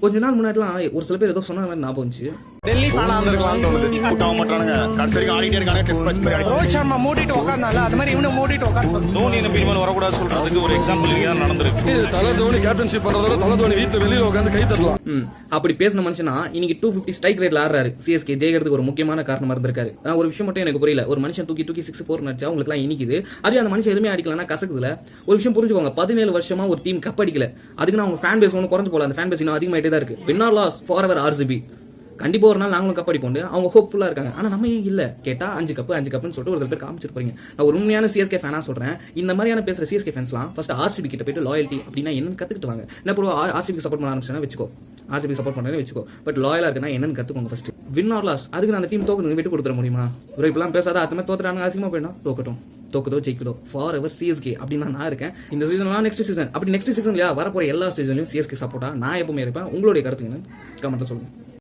கொஞ்ச நாள் முன்னாடிலாம் ஒரு சில பேர் ஏதோ சொன்ன மாதிரி ஞாபகம் வந்துச்சு. டெல்லி ஃபேனா இருந்திருக்கலாம் தோணுது. அவுட் ஆக மாட்டானுங்க. கடைசிக்கு ஆடிட்டே இருக்கானே டெஸ்ட் மேட்ச் மாதிரி. ரோஹித் சர்மா மூடிட்டு உட்கார்ந்தால அது மாதிரி இவனும் மூடிட்டு உட்கார்ந்து தோனி இந்த பிரிமன் வரக்கூடாது சொல்றதுக்கு ஒரு எக்ஸாம்பிள் இங்க தான் நடந்திருக்கு. தல தோனி கேப்டன்ஷிப் பண்றதால தல தோனி வீட்டுல வெளியில உட்காந்து கை தட்டலாம். அப்படி பேசின மனுஷனா இன்னைக்கு 250 ஸ்ட்ரைக் ரேட்ல ஆடுறாரு. சிஎஸ்கே ஜெயிக்கிறதுக்கு ஒரு முக்கியமான காரணமா இருந்திருக்காரு. ஒரு விஷயம் மட்டும் எனக்கு புரியல. ஒரு மனுஷன் தூக்கி 6-4 நடிச்சா உங்களுக்கு எல்லாம் இனிக்குது. அதுவே அந்த மனுஷன் எதுவுமே அடிக்கலன்னா கசக்குதுல. ஒரு விஷயம் புரிஞ்சுக்கோங்க, 17 வருஷமா ஒரு டீம் கப் அடிக்கல. அதுக்கு அவங்க ஃபேன் பேஸ் ஒன்னும் குறைஞ்சு போல. அந்த ஃபேன் பேஸ் இன்னும் அதிகமாயிட்டே தான் இருக்கு. Win R loss for ever RCB. கண்டிப்பா ஒரு நாள் நாங்களும் கப் அடிப்போம். அவங்க ஹோப்ஃபுல்லா இருக்காங்க. ஆனா நம்ம ஏன் இல்ல கேட்டா 5 கப்புன்னு சொல்லிட்டு ஒரு சில பேர் காமிச்சிட்டு போறீங்க. நான் ஒரு உண்மையான சிஎஸ்கே ஃபேனா சொல்றேன். இந்த மாதிரியான பேசுற சிஎஸ்கே ஃபேன்ஸ்லாம் ஃபர்ஸ்ட் ஆர்சிபி கிட்ட போயிட்டு லாயல்ட்டி அப்படின்னா என்னன்னு கத்துக்கிட்டு வாங்க. என்ன ப்ரோ ஆர்சிபி சப்போர்ட் பண்ண ஆரம்பிச்சா வச்சுக்கோ, ஆர்சிபி சப்போர்ட் பண்றேன்னு வச்சுக்கோ. பட் லாயலா இருக்குன்னா என்னன்னு கத்துக்கோங்க ஃபர்ஸ்ட். வின் ஆர் லாஸ் அதுக்கு நான் அந்த டீம் தோக்கணும் விட்டு கொடுத்துட முடியுமா? ஒரு இப்பெல்லாம் பேசாத அத்தமே தோத்துறாங்க, அசிங்கமா போயிடும். தோக்கட்டும், தோக்குதோ ஜெயிக்குதோ ஃபார் எவர் சிஎஸ்கே அப்படின்னு நான் இருக்கேன். இந்த சீசன்லாம் நெக்ஸ்ட் சீசன் அப்படி நெக்ஸ்ட் சீசன்லயா வரப்போற எல்லா சீசன்லயும் சிஎஸ்கே சப்போர்ட்டா நான் எப்பவுமே இருப்பேன். உங்களுடைய கருத்துங்க கமெண்ட்ல சொல்லுங்க.